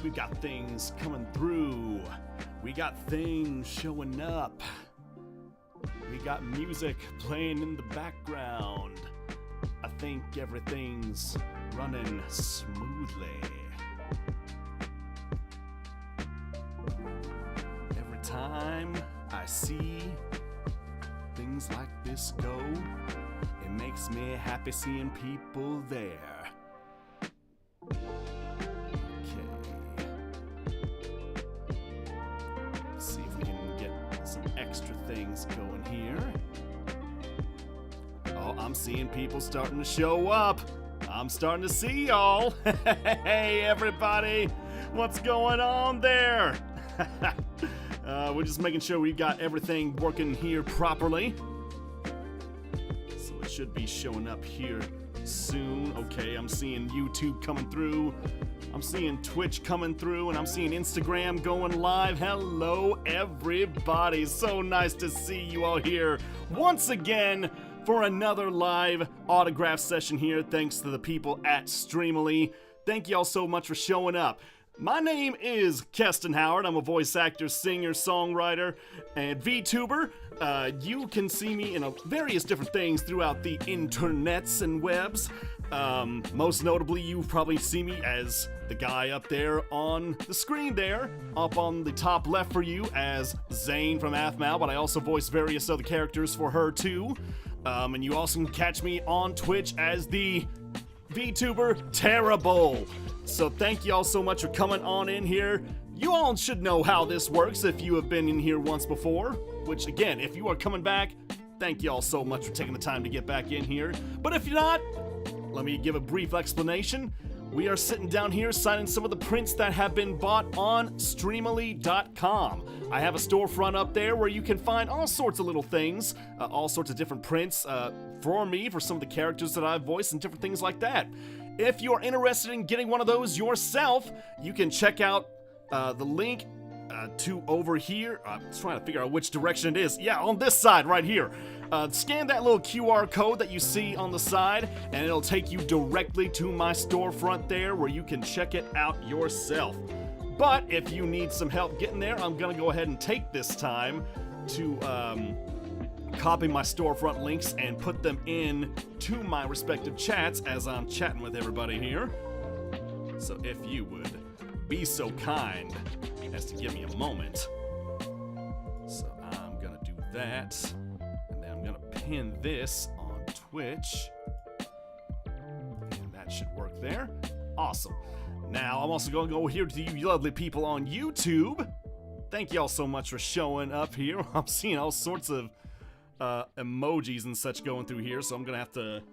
We've got things coming through. We got things showing up. We got music playing in the background. I think everything's running smoothly. Every time I see things like this go, it makes me happy seeing people there. Okay. Let's see if we can get some extra things going here. Oh, I'm seeing people starting to show up. I'm starting to see y'all. Hey, everybody. What's going on there? We're just making sure we've got everything working here properly. So it should be showing up here soon. Okay, I'm seeing YouTube coming through. I'm seeing Twitch coming through, and I'm seeing Instagram going live. Hello, everybody. So nice to see you all here once again for another live autograph session here. Thanks to the people at Streamily. Thank y'all so much for showing up. My name is Kestin Howard. I'm a voice actor, singer, songwriter, and VTuber. You can see me in various different things throughout the internets and webs. Most notably, you probably see me as the guy up there on the screen there, up on the top left for you as Zane from Aphmau, but I also voice various other characters for her too. And you also can catch me on Twitch as the VTuber Terabull. So thank you all so much for coming on in here. You all should know how this works if you have been in here once before, which again, if you are coming back, thank you all so much for taking the time to get back in here. But if you're not, let me give a brief explanation. We are sitting down here signing some of the prints that have been bought on Streamily.com. I have a storefront up there where you can find all sorts of little things, all sorts of different prints for me, for some of the characters that I've voiced and different things like that. If you're interested in getting one of those yourself, you can check out the link to over here. I'm trying to figure out which direction it is. Yeah, on this side right here. Scan that little QR code that you see on the side, and it'll take you directly to my storefront there where you can check it out yourself. But if you need some help getting there, I'm going to go ahead and take this time to copy my storefront links and put them in to my respective chats as I'm chatting with everybody here. So if you would be so kind as to give me a moment. So I'm gonna do that, and then I'm gonna pin this on Twitch, and that should work there. Awesome. Now I'm also gonna go here to you lovely people on YouTube. Thank y'all so much for showing up here. I'm seeing all sorts of emojis and such going through here, so I'm gonna have to,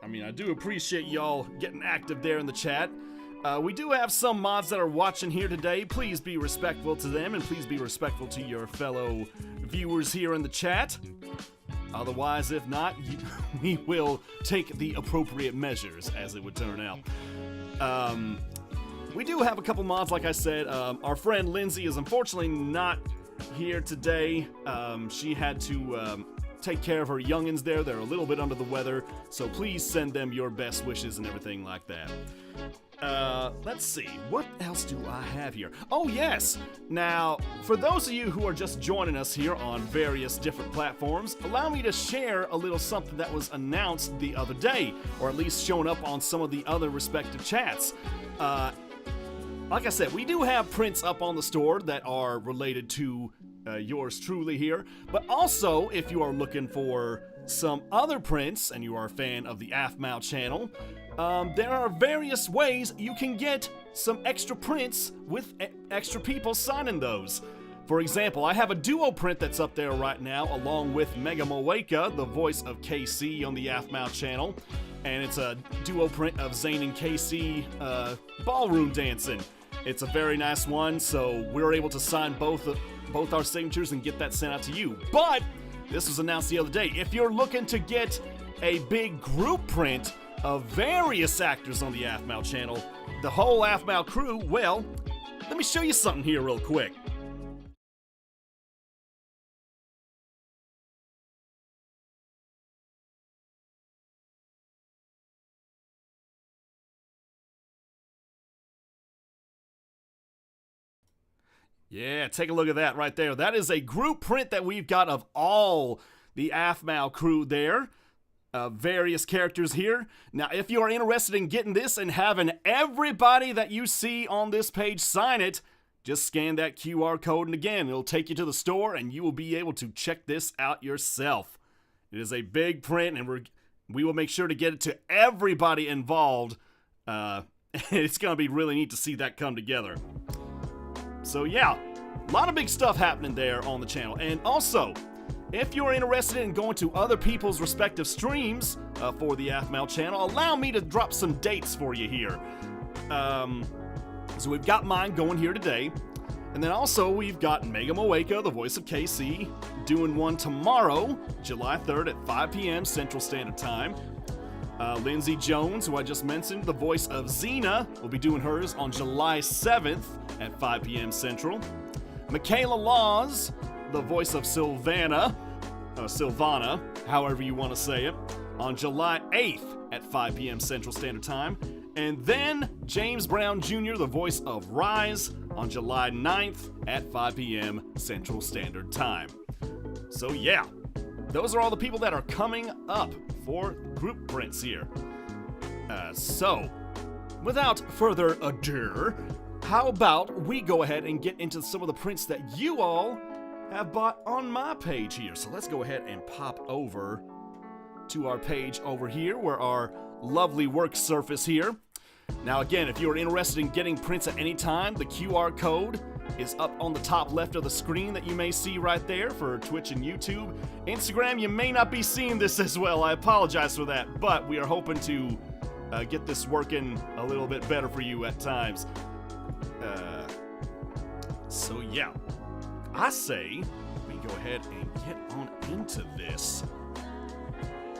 I do appreciate y'all getting active there in the chat. We do have some mods that are watching here today. Please be respectful to them, and please be respectful to your fellow viewers here in the chat. Otherwise, if not, we will take the appropriate measures, as it would turn out. We do have a couple mods, like I said. Our friend Lindsay is unfortunately not here today. She had to take care of her youngins there. They're a little bit under the weather, so please send them your best wishes and everything like that. Let's see, what else do I have here? Oh yes! Now, for those of you who are just joining us here on various different platforms, allow me to share a little something that was announced the other day, or at least shown up on some of the other respective chats. Like I said, we do have prints up on the store that are related to yours truly here, but also, if you are looking for some other prints and you are a fan of the Aphmau channel, there are various ways you can get some extra prints with extra people signing those. For example, I have a duo print that's up there right now along with Mega Moeka, the voice of KC on the Aphmau channel, and it's a duo print of Zane and KC ballroom dancing. It's a very nice one, so we're able to sign both our signatures and get that sent out to you. But this was announced the other day. If you're looking to get a big group print of various actors on the Aphmau channel, the whole Aphmau crew, well, let me show you something here real quick. Yeah, take a look at that right there. That is a group print that we've got of all the Aphmau crew there. Various characters here. Now, if you are interested in getting this and having everybody that you see on this page sign it, just scan that QR code, and again, it'll take you to the store and you will be able to check this out yourself. It is a big print, and we will make sure to get it to everybody involved. It's going to be really neat to see that come together. So yeah, a lot of big stuff happening there on the channel. And also, if you're interested in going to other people's respective streams for the Aphmau channel, allow me to drop some dates for you here. So we've got mine going here today. And then also we've got Mega Moeka, the voice of KC, doing one tomorrow, July 3rd at 5 p.m. Central Standard Time. Lindsay Jones, who I just mentioned, the voice of Xena, will be doing hers on July 7th at 5 p.m. Central. Michaela Laws, the voice of Sylvana, however you want to say it, on July 8th at 5 p.m. Central Standard Time. And then James Brown Jr., the voice of Rise, on July 9th at 5 p.m. Central Standard Time. So yeah, those are all the people that are coming up for group prints here. So, without further ado, how about we go ahead and get into some of the prints that you all have bought on my page here. So let's go ahead and pop over to our page over here where our lovely work surface here. Now again, if you are interested in getting prints at any time, the QR code is up on the top left of the screen that you may see right there for Twitch and YouTube. Instagram, you may not be seeing this as well. I apologize for that, but we are hoping to get this working a little bit better for you at times. So yeah, I say we go ahead and get on into this.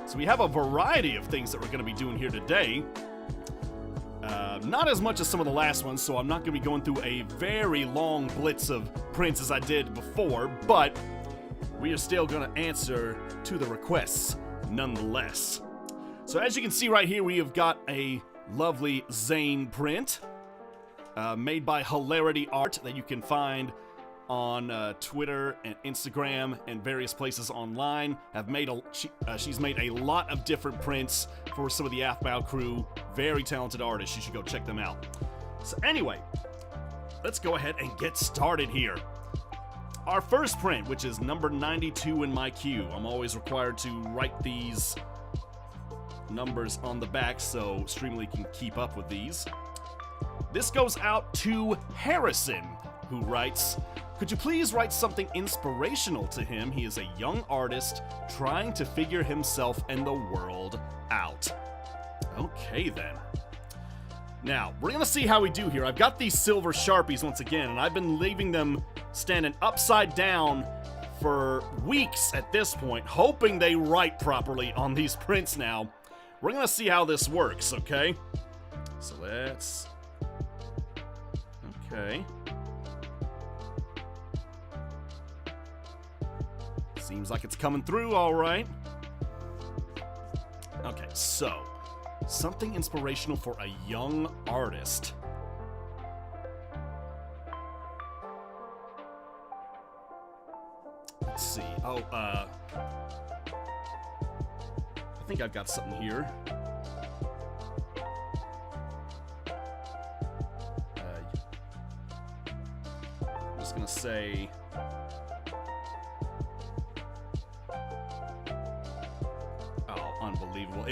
So we have a variety of things that we're going to be doing here today. Not as much as some of the last ones, so I'm not going to be going through a very long blitz of prints as I did before, but we are still going to answer to the requests nonetheless. So as you can see right here, we have got a lovely Zane print made by Hilarity Art that you can find on Twitter and Instagram and various places online. She's made a lot of different prints for some of the Aphmau crew. Very talented artists. You should go check them out. So anyway, let's go ahead and get started here. Our first print, which is number 92 in my queue. I'm always required to write these numbers on the back so Streamily can keep up with these. This goes out to Harrison, who writes, "Could you please write something inspirational to him? He is a young artist trying to figure himself and the world out." Okay then. Now, we're gonna see how we do here. I've got these silver Sharpies once again, and I've been leaving them standing upside down for weeks at this point, hoping they write properly on these prints now. We're gonna see how this works, okay? So let's... Okay. Seems like it's coming through all right. Okay, so something inspirational for a young artist. Let's see. Oh, I think I've got something here. I'm just gonna say... Unbelievable.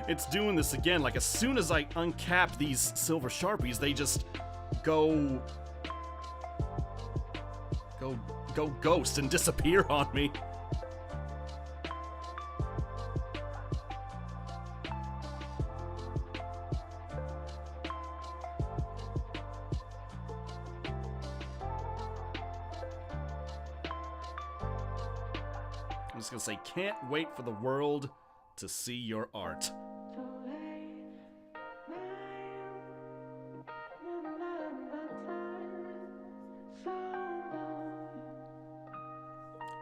It's doing this again. Like, as soon as I uncap these silver Sharpies, they just go ghost and disappear on me. I'm just gonna say, can't wait for the world to see your art.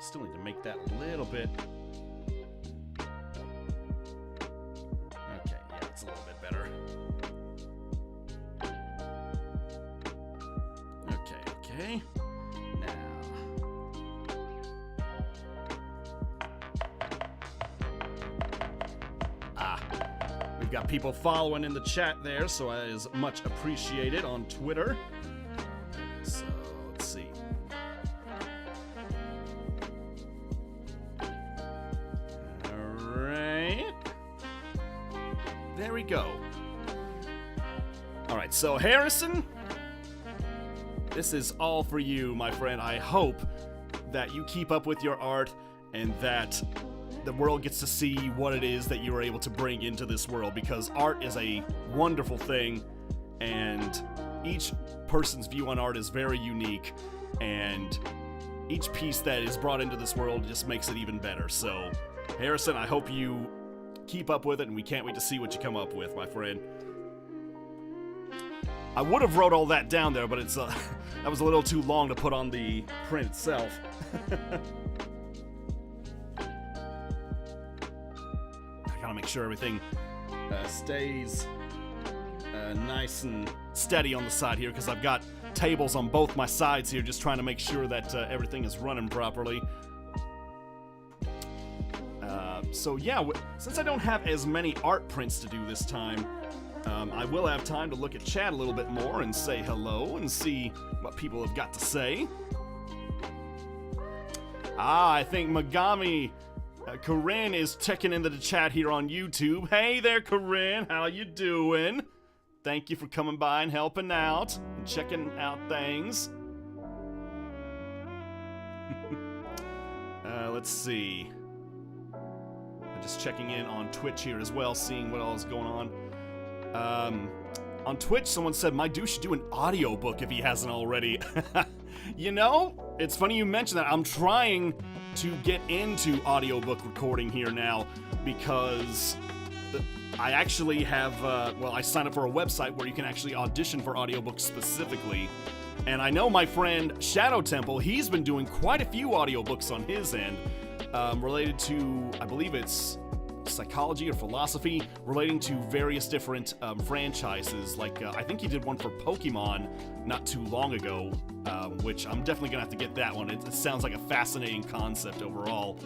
Still need to make that a little bit. Okay, yeah, it's a little bit better. Okay. got people following in the chat there, so that is much appreciated on Twitter. So, let's see. Alright. There we go. Alright, so Harrison, this is all for you, my friend. I hope that you keep up with your art and that the world gets to see what it is that you are able to bring into this world, because art is a wonderful thing, and each person's view on art is very unique, and each piece that is brought into this world just makes it even better. So, Harrison, I hope you keep up with it, and we can't wait to see what you come up with, my friend. I would have wrote all that down there, but it's that was a little too long to put on the print itself. I gotta make sure everything stays nice and steady on the side here, because I've got tables on both my sides here, just trying to make sure that everything is running properly. So yeah, since I don't have as many art prints to do this time, I will have time to look at chat a little bit more and say hello and see what people have got to say. I think Megami Corinne is checking into the chat here on YouTube. Hey there, Corinne, how you doing? Thank you for coming by and helping out and checking out things. Let's see. I'm just checking in on Twitch here as well, seeing what all is going on. On Twitch, someone said, my dude should do an audiobook if he hasn't already. You know, it's funny you mention that. I'm trying to get into audiobook recording here now, because I actually have, I signed up for a website where you can actually audition for audiobooks specifically. And I know my friend Shadow Temple, he's been doing quite a few audiobooks on his end, related to, I believe it's psychology or philosophy, relating to various different franchises. Like, I think he did one for Pokemon not too long ago, which I'm definitely gonna have to get that one. It sounds like a fascinating concept overall.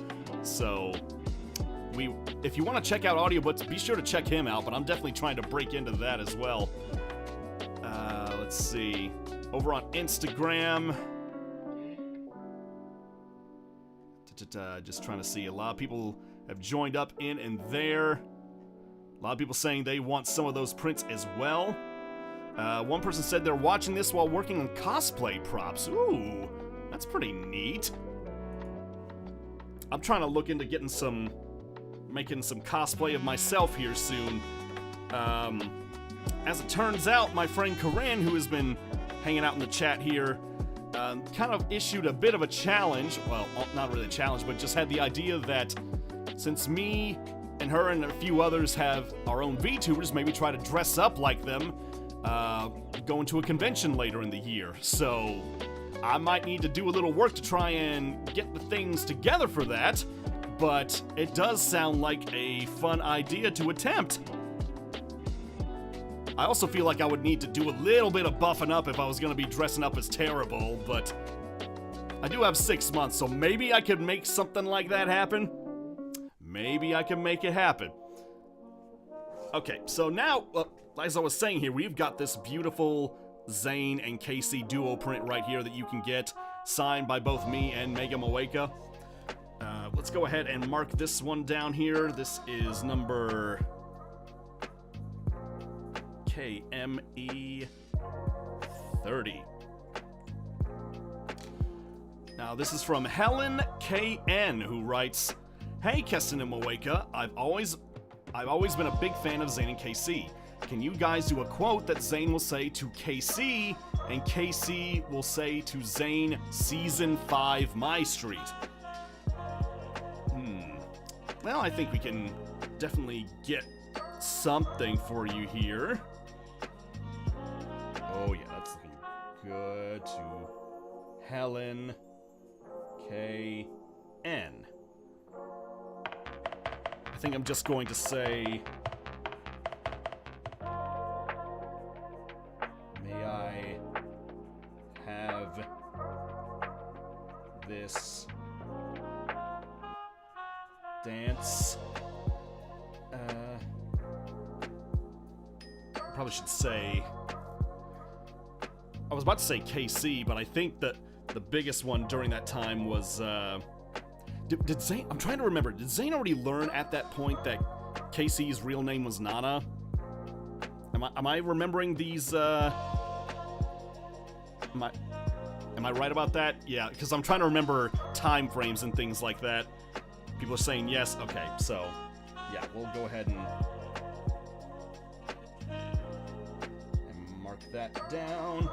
So, if you want to check out audiobooks, be sure to check him out, but I'm definitely trying to break into that as well. Let's see. Over on Instagram, just trying to see, a lot of people have joined up in and there. A lot of people saying they want some of those prints as well. One person said they're watching this while working on cosplay props. Ooh, that's pretty neat. I'm trying to look into getting making some cosplay of myself here soon. As it turns out, my friend Corinne, who has been hanging out in the chat here, kind of issued a bit of a challenge. Well, not really a challenge, but just had the idea that since me and her and a few others have our own VTubers, maybe try to dress up like them, going to a convention later in the year. So I might need to do a little work to try and get the things together for that, but it does sound like a fun idea to attempt. I also feel like I would need to do a little bit of buffing up if I was going to be dressing up as Terabull, but I do have 6 months, so maybe I could make something like that happen. Maybe I can make it happen. Okay, so now, as I was saying here, we've got this beautiful Zane and Casey duo print right here that you can get, signed by both me and Mega Moeka. Let's go ahead and mark this one down here. This is number KME 30. Now, this is from Helen KN, who writes, "Hey, Kestin and Moeka, I've always been a big fan of Zane and KC. Can you guys do a quote that Zane will say to KC and KC will say to Zane, Season 5 My Street?" Well, I think we can definitely get something for you here. Oh yeah, that's looking good. To Helen KN. I think I'm just going to say, may I have this dance probably should say... I was about to say KC, but I think that the biggest one during that time was... Did Zane... I'm trying to remember. Did Zane already learn at that point that KC's real name was Nana? Am I remembering these... Am I right about that? Yeah, because I'm trying to remember time frames and things like that. People are saying yes. Okay, so... Yeah, we'll go ahead and mark that down.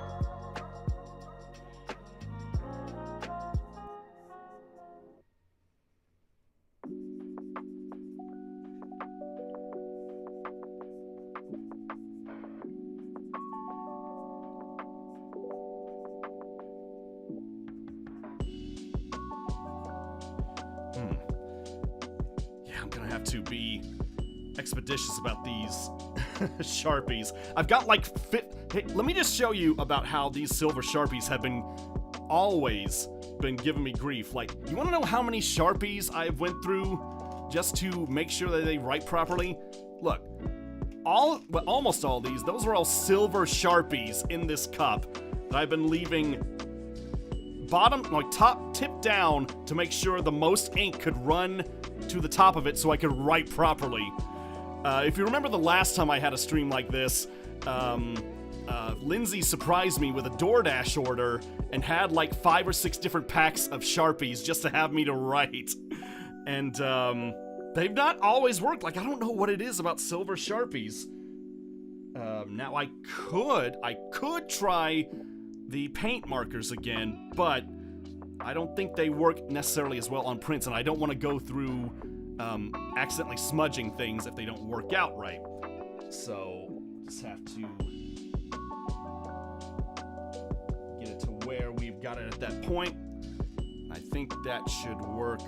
To be expeditious about these Sharpies. I've got like Hey, let me just show you about how these silver Sharpies have always been giving me grief. Like, you want to know how many Sharpies I've went through just to make sure that they write properly? Look, almost all these, those are all silver Sharpies in this cup that I've been leaving top tip down to make sure the most ink could run to the top of it so I could write properly. If you remember the last time I had a stream like this, Lindsay surprised me with a DoorDash order and had like 5 or 6 different packs of Sharpies just to have me to write. And they've not always worked. Like, I don't know what it is about silver Sharpies. Now I could try the paint markers again, but I don't think they work necessarily as well on prints, and I don't want to go through accidentally smudging things if they don't work out right. So, just have to get it to where we've got it at that point. I think that should work.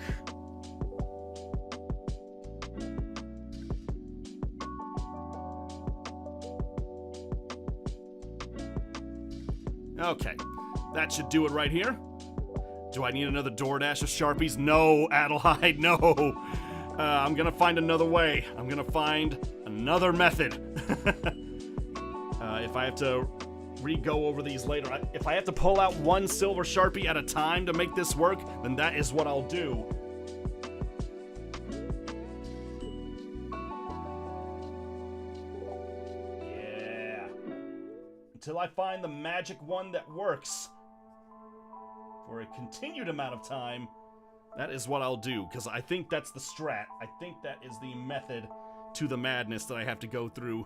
Okay, that should do it right here. Do I need another DoorDash of Sharpies? No, Adelheid, no. I'm gonna find another way. I'm gonna find another method. If I have to re-go over these later, if I have to pull out one silver Sharpie at a time to make this work, then that is what I'll do. Yeah. Until I find the magic one that works for a continued amount of time, that is what I'll do, because I think that's the strat. I think that is the method to the madness that I have to go through.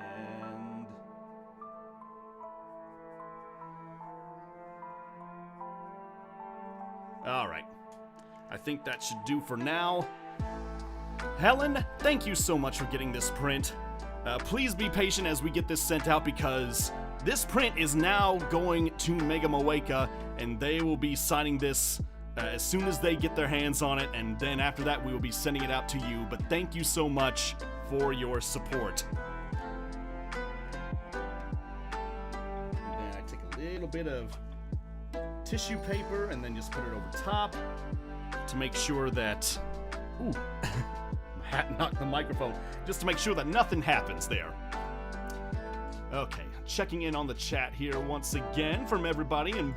And... alright. I think that should do for now. Helen, thank you so much for getting this print. Please be patient as we get this sent out, because this print is now going to Mega Moeka, and they will be signing this as soon as they get their hands on it, and then after that we will be sending it out to you. But thank you so much for your support. And then I take a little bit of tissue paper and then just put it over top to make sure that... ooh, my hat knocked the microphone. Just to make sure that nothing happens there. Okay, checking in on the chat here once again from everybody on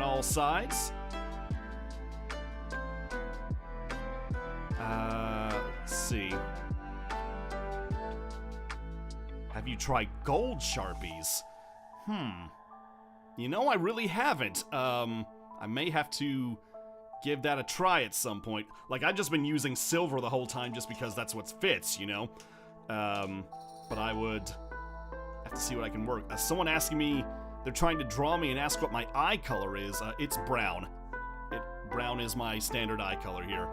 all sides. Let's see. Have you tried gold Sharpies? You know, I really haven't. I may have to give that a try at some point. Like, I've just been using silver the whole time just because that's what fits, you know? But I would have to see what I can work. Someone asking me, they're trying to draw me and ask what my eye color is. It's brown. Brown is my standard eye color here.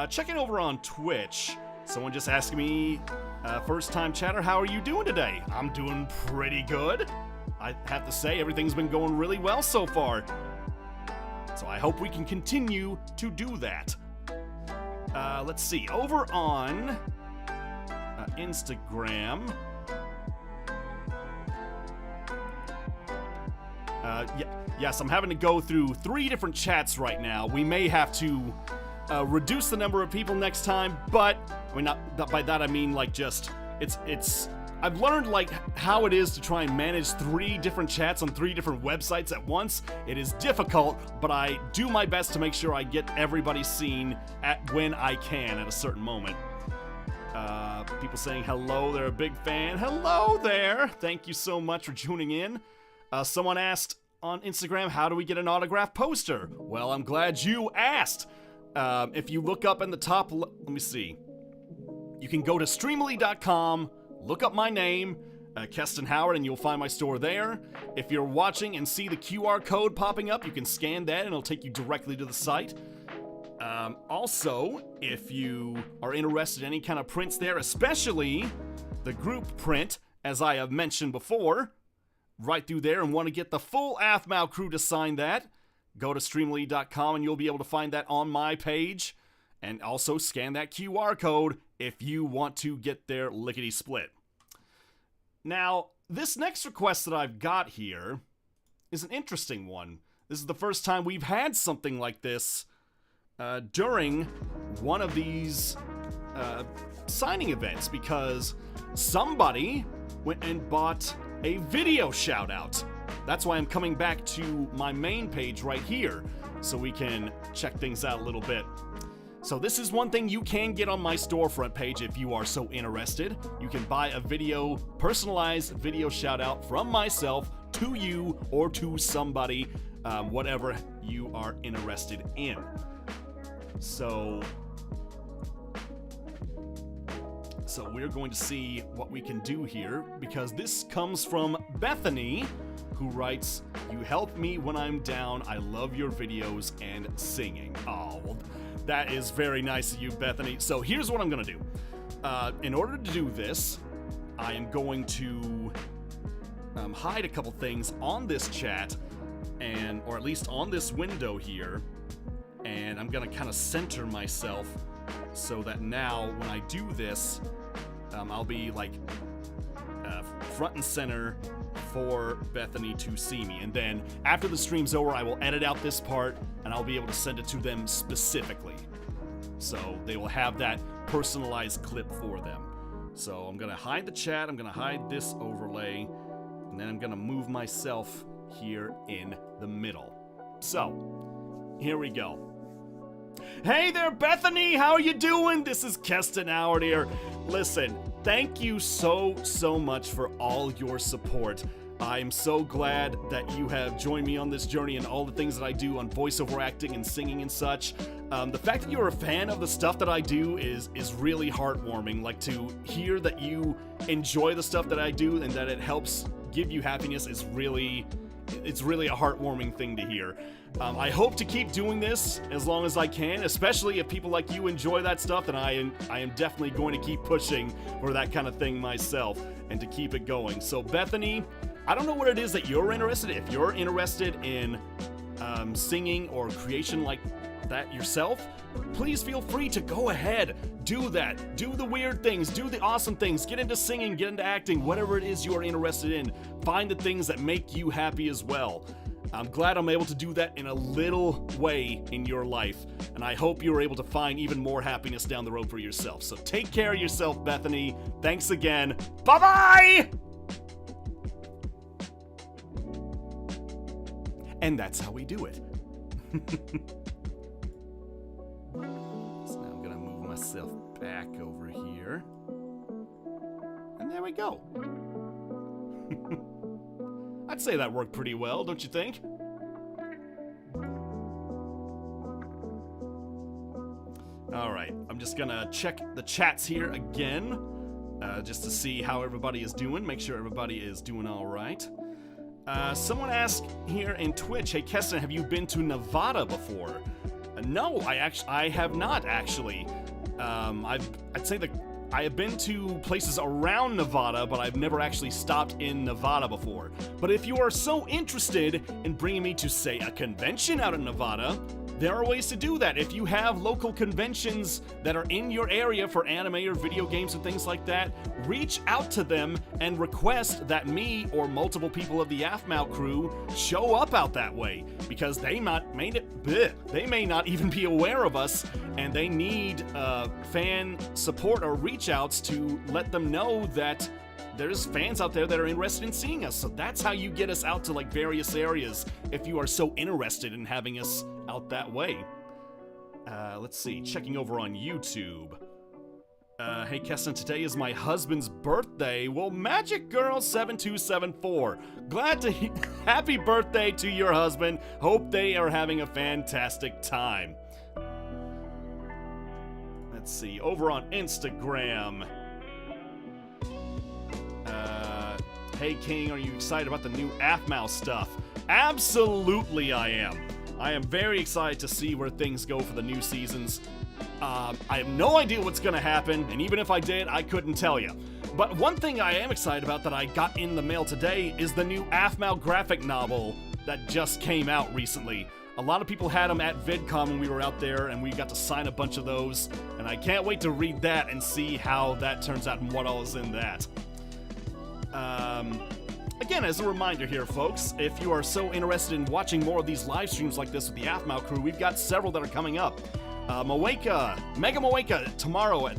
Checking over on Twitch. Someone just asking me, first time chatter, how are you doing today? I'm doing pretty good. I have to say, everything's been going really well so far. So I hope we can continue to do that. Let's see, over on Instagram. Yes, I'm having to go through 3 different chats right now. We may have to reduce the number of people next time, but I mean, not by that I mean like just it's I've learned like how it is to try and manage 3 different chats on 3 different websites at once. It is difficult, but I do my best to make sure I get everybody seen at when I can at a certain moment. People saying hello, they're a big fan. Hello there! Thank you so much for tuning in. Someone asked on Instagram, how do we get an autograph poster? Well, I'm glad you asked. If you look up in the top, let me see. You can go to Streamily.com, look up my name, Kestin Howard, and you'll find my store there. If you're watching and see the QR code popping up, you can scan that and it'll take you directly to the site. Also, if you are interested in any kind of prints there, especially the group print, as I have mentioned before, right through there, and want to get the full Athmau crew to sign that, go to Streamily.com and you'll be able to find that on my page. And also scan that QR code if you want to get their lickety-split. Now, this next request that I've got here is an interesting one. This is the first time we've had something like this during one of these signing events, because somebody went and bought a video shout-out. That's why I'm coming back to my main page right here, so we can check things out a little bit. So this is one thing you can get on my storefront page if you are so interested. You can buy a video, personalized video shout-out from myself to you or to somebody, whatever you are interested in. So we're going to see what we can do here, because this comes from Bethany, who writes, "You help me when I'm down. I love your videos and singing." Oh, well, that is very nice of you, Bethany. So here's what I'm going to do. In order to do this, I am going to hide a couple things on this chat, or at least on this window here, and I'm going to kind of center myself so that now when I do this, I'll be like front and center for Bethany to see me. And then after the stream's over, I will edit out this part and I'll be able to send it to them specifically. So they will have that personalized clip for them. So I'm gonna hide the chat, I'm gonna hide this overlay, and then I'm gonna move myself here in the middle. So, here we go. Hey there, Bethany! How are you doing? This is Kestin Howard here. Listen, thank you so much for all your support. I'm so glad that you have joined me on this journey and all the things that I do on voiceover acting and singing and such. The fact that you're a fan of the stuff that I do is really heartwarming. Like, to hear that you enjoy the stuff that I do and that it helps give you happiness is really a heartwarming thing to hear. I hope to keep doing this as long as I can, especially if people like you enjoy that stuff, and I am definitely going to keep pushing for that kind of thing myself and to keep it going. So Bethany, I don't know what it is that you're interested in. If you're interested in singing or creation like that yourself, please feel free to go ahead, do that, do the weird things, do the awesome things, get into singing, get into acting, whatever it is you are interested in. Find the things that make you happy as well. I'm glad I'm able to do that in a little way in your life, and I hope you're able to find even more happiness down the road for yourself. So take care of yourself, Bethany. Thanks again. Bye-bye! And that's how we do it. So now I'm gonna move myself back over here. And there we go. I'd say that worked pretty well, don't you think? Alright, I'm just gonna check the chats here again, just to see how everybody is doing, make sure everybody is doing alright. Someone asked here in Twitch, "Hey Kestin, have you been to Nevada before?" No, I have not actually. I'd say that I have been to places around Nevada, but I've never actually stopped in Nevada before. But if you are so interested in bringing me to, say, a convention out in Nevada, there are ways to do that. If you have local conventions that are in your area for anime or video games and things like that, reach out to them and request that me or multiple people of the AFMAL crew show up out that way, because they may not even be aware of us, and they need fan support or reach outs to let them know that there's fans out there that are interested in seeing us. So that's how you get us out to like various areas if you are so interested in having us out that way. Let's see, checking over on YouTube. Hey Kestin, today is my husband's birthday. Well, Magic Girl 7274, glad to happy birthday to your husband. Hope they are having a fantastic time. Let's see, over on Instagram. Hey King, are you excited about the new AFMAL stuff? Absolutely I am. I am very excited to see where things go for the new seasons. I have no idea what's gonna happen, and even if I did, I couldn't tell you. But one thing I am excited about that I got in the mail today is the new AFMAL graphic novel that just came out recently. A lot of people had them at VidCon when we were out there, and we got to sign a bunch of those, and I can't wait to read that and see how that turns out and what all is in that. Again, as a reminder here, folks, if you are so interested in watching more of these live streams like this with the AFMAL crew, we've got several that are coming up. Mega Moeka tomorrow at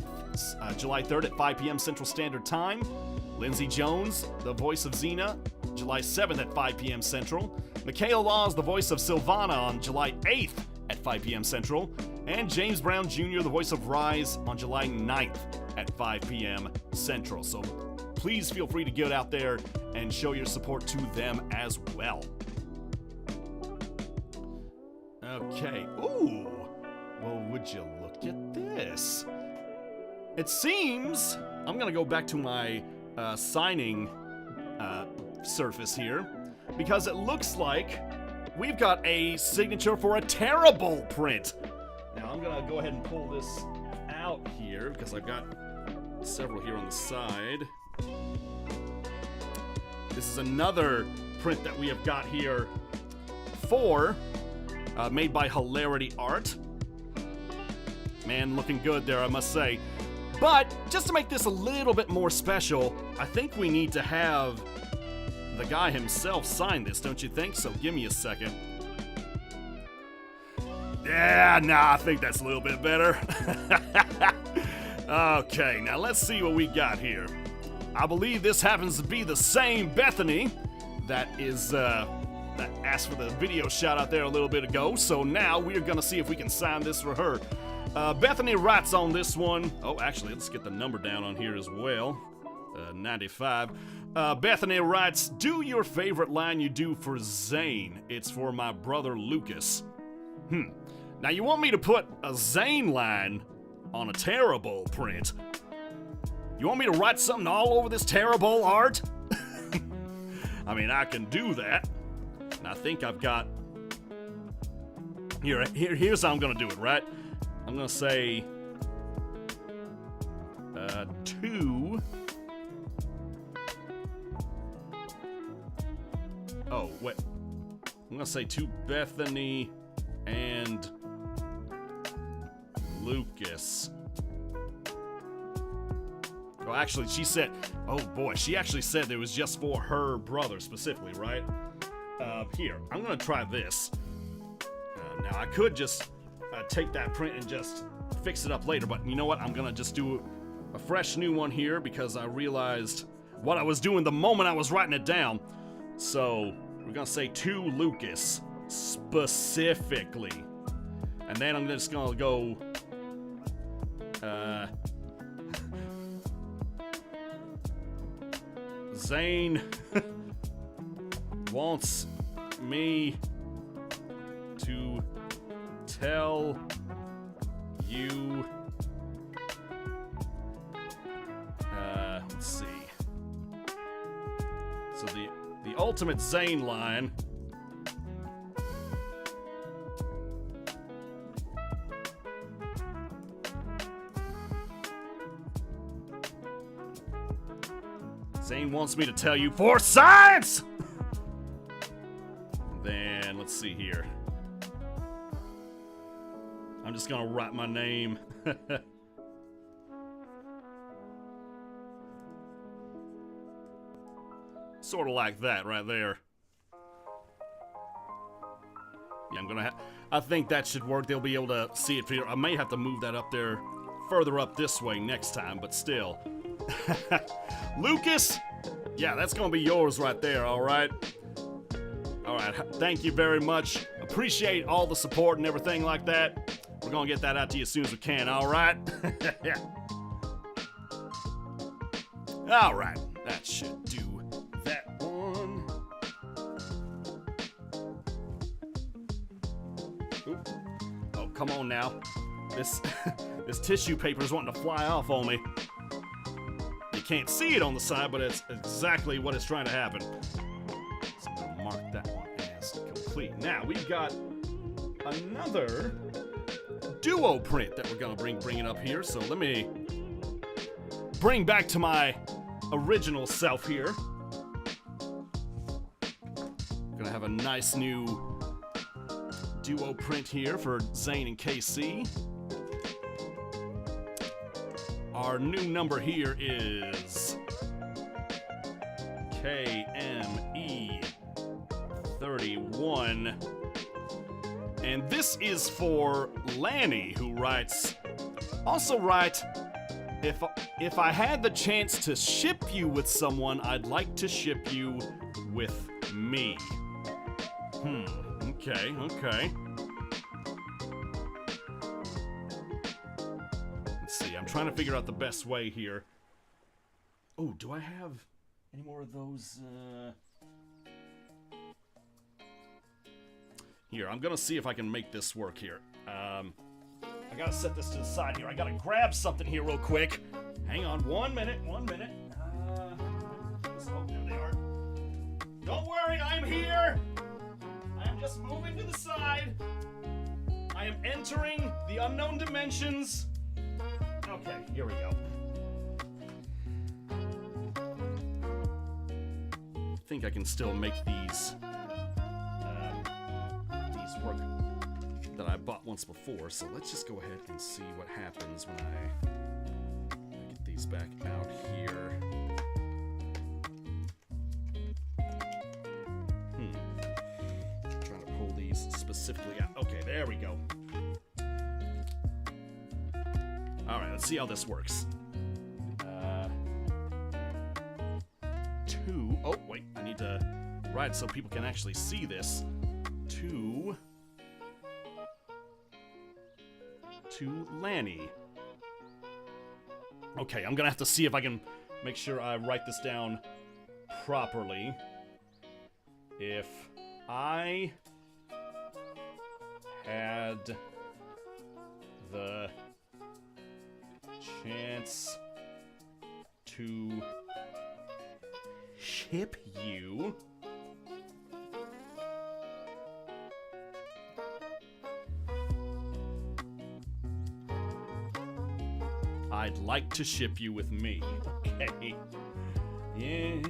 July 3rd at 5 p.m. Central Standard Time. Lindsay Jones, the voice of Xena, July 7th at 5 p.m. Central. Mikhail Laws, the voice of Sylvana, on July 8th at 5 p.m. Central. And James Brown Jr., the voice of Rise, on July 9th at 5 p.m. Central. So please feel free to get out there and show your support to them as well. Okay. Ooh. Well, would you look at this? It seems I'm going to go back to my signing surface here, because it looks like we've got a signature for a Terabull print. Now, I'm going to go ahead and pull this out here, because I've got several here on the side. This is another print that we have got here for, made by Hilarity Art. Man, looking good there, I must say. But, just to make this a little bit more special, I think we need to have the guy himself sign this, don't you think? So give me a second. Yeah, nah, I think that's a little bit better. Okay, now let's see what we got here. I believe this happens to be the same Bethany that asked for the video shout out there a little bit ago. So now we're gonna see if we can sign this for her. Bethany writes on this one. Oh, actually, let's get the number down on here as well. 95. Bethany writes, "Do your favorite line you do for Zane. It's for my brother Lucas." Now you want me to put a Zane line on a Terabull print? You want me to write something all over this Terabull art? I mean, I can do that. And I think I've got... Here's how I'm gonna do it, right? I'm gonna say... 2... Oh, wait. I'm gonna say to Bethany and Lucas. Oh, actually, she said, oh boy, she actually said it was just for her brother specifically, right? Here, I'm gonna try this. Now, I could just take that print and just fix it up later, but you know what? I'm gonna just do a fresh new one here because I realized what I was doing the moment I was writing it down. So, we're gonna say to Lucas specifically. And then I'm just gonna go, Zane wants me to tell you, let's see. So the ultimate Zane line. Zane wants me to tell you for science! Then, let's see here. just gonna write my name. Sort of like that right there. Yeah, I'm gonna I think that should work. They'll be able to see it. I may have to move that up there, further up this way next time, but still. Lucas! Yeah, that's gonna be yours right there, alright? Alright, thank you very much. Appreciate all the support and everything like that. We're gonna get that out to you as soon as we can, alright? Yeah. Alright, that should do that one. Oop. Oh, come on now. This tissue paper is wanting to fly off on me. You can't see it on the side, but it's exactly what is trying to happen. So I'm gonna mark that one as complete. Now we've got another duo print that we're gonna bring it up here. So let me bring back to my original self here. Gonna have a nice new duo print here for Zane and KC. Our new number here is KME31. And this is for Lanny, who writes, also write, if I had the chance to ship you with someone, I'd like to ship you with me. Okay. Let's see, I'm trying to figure out the best way here. Oh, do I have any more of those? Here, I'm gonna see if I can make this work here. I gotta set this to the side here. I gotta grab something here real quick. Hang on, 1 minute. Oh, there they are. Don't worry, I'm here. I am just moving to the side. I am entering the unknown dimensions. Okay, here we go. I think I can still make these work that I bought once before, so let's just go ahead and see what happens when I get these back out here. Trying to pull these specifically out. Okay, there we go. Alright, let's see how this works. Oh, wait, I need to write so people can actually see this. To Lanny. Okay, I'm gonna have to see if I can make sure I write this down properly. If I had the chance to ship you I'd like to ship you with me. Okay. Yay.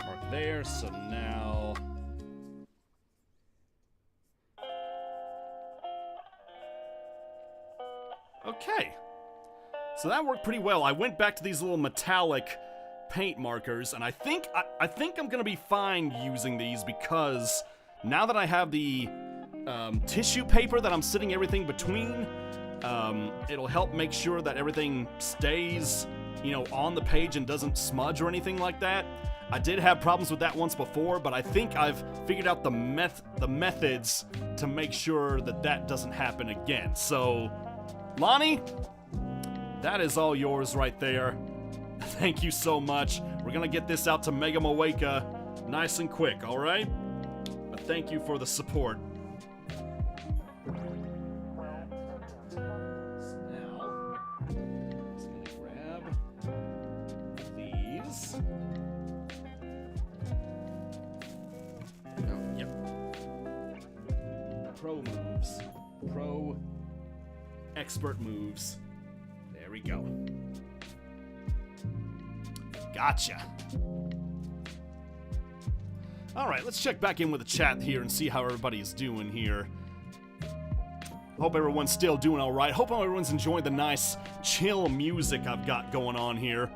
Mark there, so now okay. So that worked pretty well. I went back to these little metallic paint markers, and I think I'm gonna be fine using these because now that I have the tissue paper that I'm sitting everything between, it'll help make sure that everything stays, on the page and doesn't smudge or anything like that. I did have problems with that once before, but I think I've figured out the methods to make sure that doesn't happen again. So, Lonnie, that is all yours right there. Thank you so much. We're gonna get this out to Mega Moeka nice and quick, alright? But thank you for the support. So now, just gonna grab these. Oh, yep. Pro moves. Pro expert moves. we go. Gotcha. Alright, let's check back in with the chat here and see how everybody's doing here. Hope everyone's still doing alright. Hope everyone's enjoying the nice, chill music I've got going on here.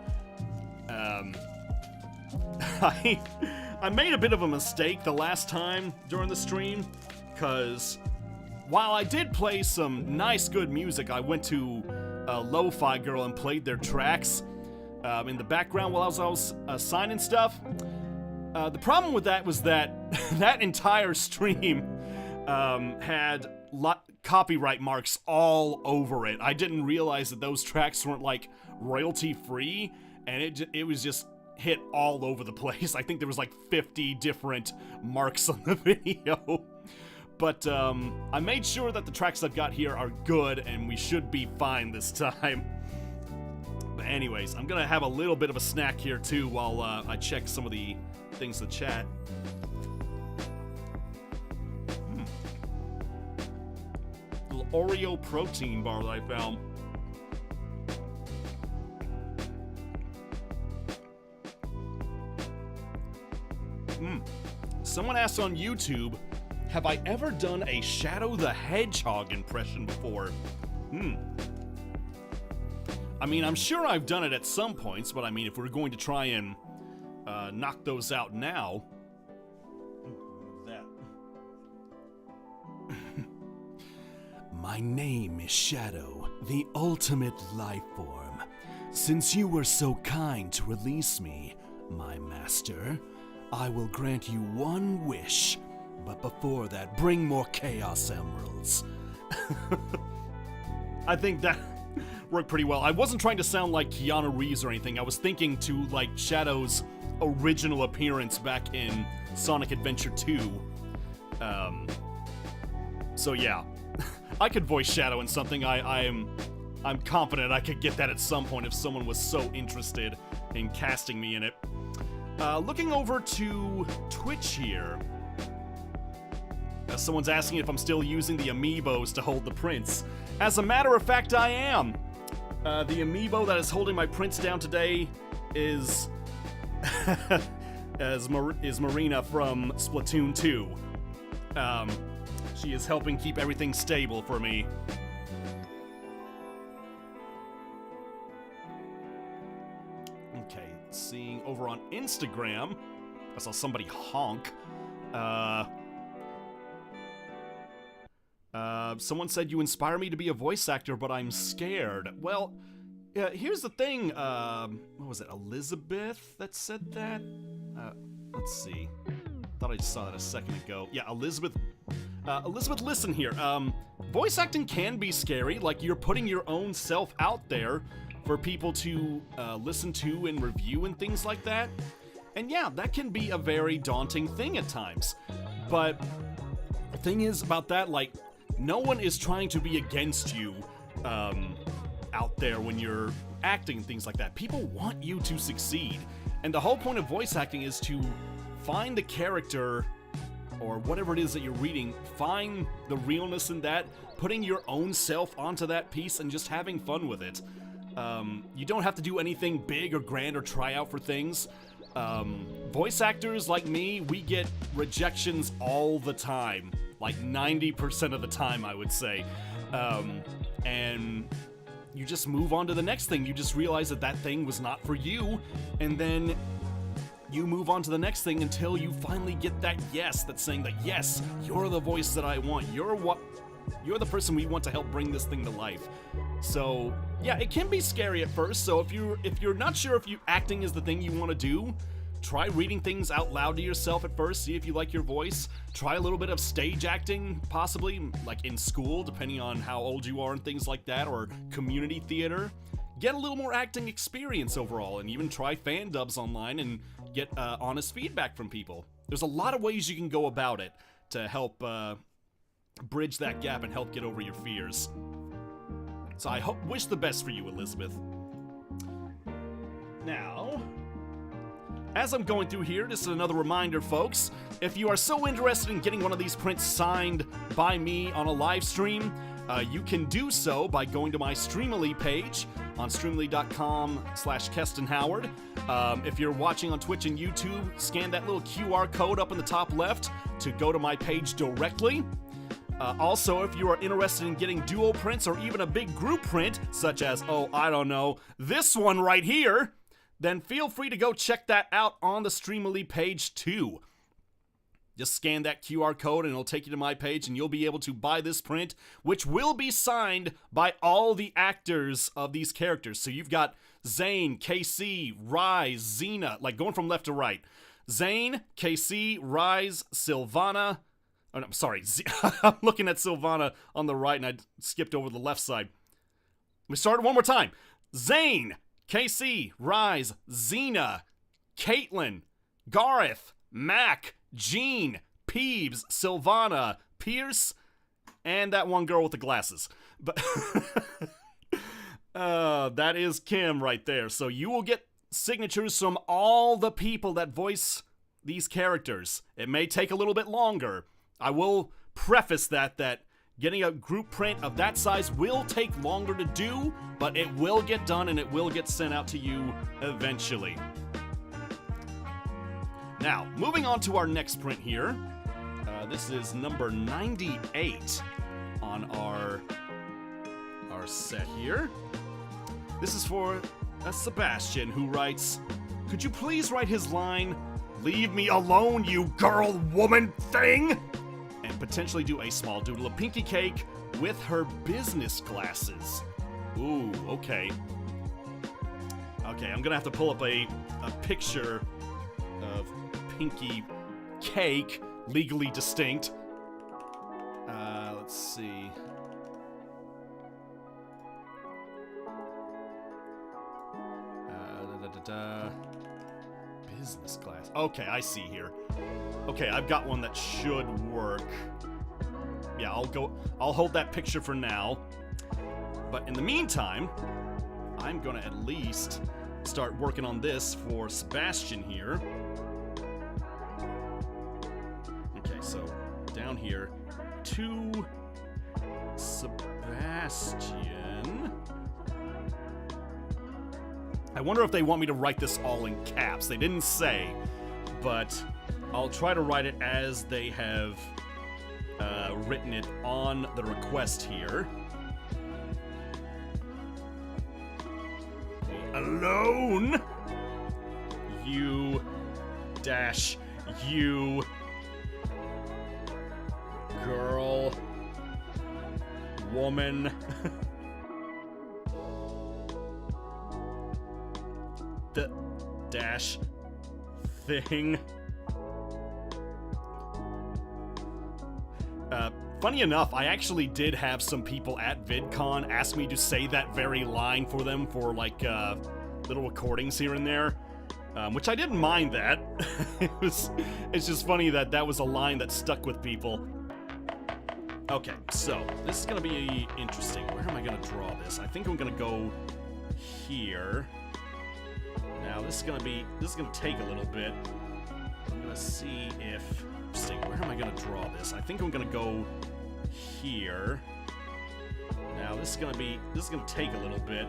I made a bit of a mistake the last time during the stream, because while I did play some nice, good music, I went to Lo-Fi Girl and played their tracks in the background while I was signing stuff. The problem with that was that that entire stream had copyright marks all over it. I didn't realize that those tracks weren't like royalty free, and it was just hit all over the place. I think there was like 50 different marks on the video. But I made sure that the tracks I've got here are good, and we should be fine this time. But anyways, I'm gonna have a little bit of a snack here too while I check some of the things in the chat. Little Oreo protein bar that I found. Someone asked on YouTube, have I ever done a Shadow the Hedgehog impression before? I mean, I'm sure I've done it at some points, but I mean, if we're going to try and knock those out now... My name is Shadow, the ultimate life form. Since you were so kind to release me, my master, I will grant you one wish. But before that, bring more Chaos Emeralds. I think that worked pretty well. I wasn't trying to sound like Keanu Reeves or anything. I was thinking to, like, Shadow's original appearance back in Sonic Adventure 2. So yeah. I could voice Shadow in something. I'm confident I could get that at some point if someone was so interested in casting me in it. Looking over to Twitch here. Someone's asking if I'm still using the amiibos to hold the prints. As a matter of fact, I am. The amiibo that is holding my prints down today is Marina from Splatoon 2. She is helping keep everything stable for me. Okay, seeing over on Instagram, I saw somebody honk. Someone said you inspire me to be a voice actor, but I'm scared. Well, here's the thing. What was it, Elizabeth that said that? Let's see. Thought I just saw that a second ago. Yeah, Elizabeth. Elizabeth, listen here. Voice acting can be scary. Like, you're putting your own self out there for people to listen to and review and things like that. And yeah, that can be a very daunting thing at times. But the thing is about that, like, no one is trying to be against you out there when you're acting and things like that. People want you to succeed. And the whole point of voice acting is to find the character or whatever it is that you're reading, find the realness in that, putting your own self onto that piece and just having fun with it. You don't have to do anything big or grand or try out for things. Voice actors like me, we get rejections all the time. Like 90% of the time, I would say. And you just move on to the next thing. You just realize that that thing was not for you, and then you move on to the next thing until you finally get that yes that's saying that, yes, you're the voice that I want. You're the person we want to help bring this thing to life. So, yeah, it can be scary at first. So if you're not sure if acting is the thing you want to do, try reading things out loud to yourself at first, see if you like your voice. Try a little bit of stage acting, possibly, like in school, depending on how old you are and things like that, or community theater. Get a little more acting experience overall, and even try fan dubs online and get honest feedback from people. There's a lot of ways you can go about it to help bridge that gap and help get over your fears. So I wish the best for you, Elizabeth. Now, as I'm going through here, just another reminder, folks, if you are so interested in getting one of these prints signed by me on a live stream, you can do so by going to my Streamily page. on streamily.com/KestinHoward. If you're watching on Twitch and YouTube, scan that little QR code up in the top left to go to my page directly. Also, if you are interested in getting duo prints or even a big group print, such as, oh, I don't know, this one right here, then feel free to go check that out on the Streamily page too. Just scan that QR code and it'll take you to my page and you'll be able to buy this print, which will be signed by all the actors of these characters. So you've got Zane, KC, Rise, Xena, like going from left to right. Zane, KC, Rise, Sylvana. Oh, no, I'm sorry. I'm looking at Sylvana on the right and I skipped over the left side. Let me start one more time. Zane, KC, Rise, Xena, Caitlin, Gareth, Mac, Jean, Peebs, Sylvana, Pierce, and that one girl with the glasses. But that is Kim right there. So you will get signatures from all the people that voice these characters. It may take a little bit longer. I will preface that getting a group print of that size will take longer to do, but it will get done and it will get sent out to you eventually. Now, moving on to our next print here. This is number 98 on our set here. This is for Sebastian, who writes, "Could you please write his line, 'Leave me alone, you girl woman thing?' and potentially do a small doodle of Pinky Cake with her business glasses." Ooh, okay. Okay, I'm gonna have to pull up a picture of Pinky Cake, legally distinct. Let's see. Business class. Okay, I see here. Okay, I've got one that should work. Yeah, I'll hold that picture for now. But in the meantime, I'm gonna at least start working on this for Sebastian here. Okay, so down here to Sebastian. I wonder if they want me to write this all in caps. They didn't say, but I'll try to write it as they have written it on the request here. Alone, you dash you girl woman the dash thing. Funny enough, I actually did have some people at VidCon ask me to say that very line for them for like little recordings here and there, which I didn't mind that. It's just funny that was a line that stuck with people. Okay, so this is gonna be interesting. Where am I gonna draw this? I think I'm gonna go here. Now this is gonna take a little bit. I'm gonna see if, interesting, where am I gonna draw this? I think I'm gonna go here. Now this is gonna take a little bit.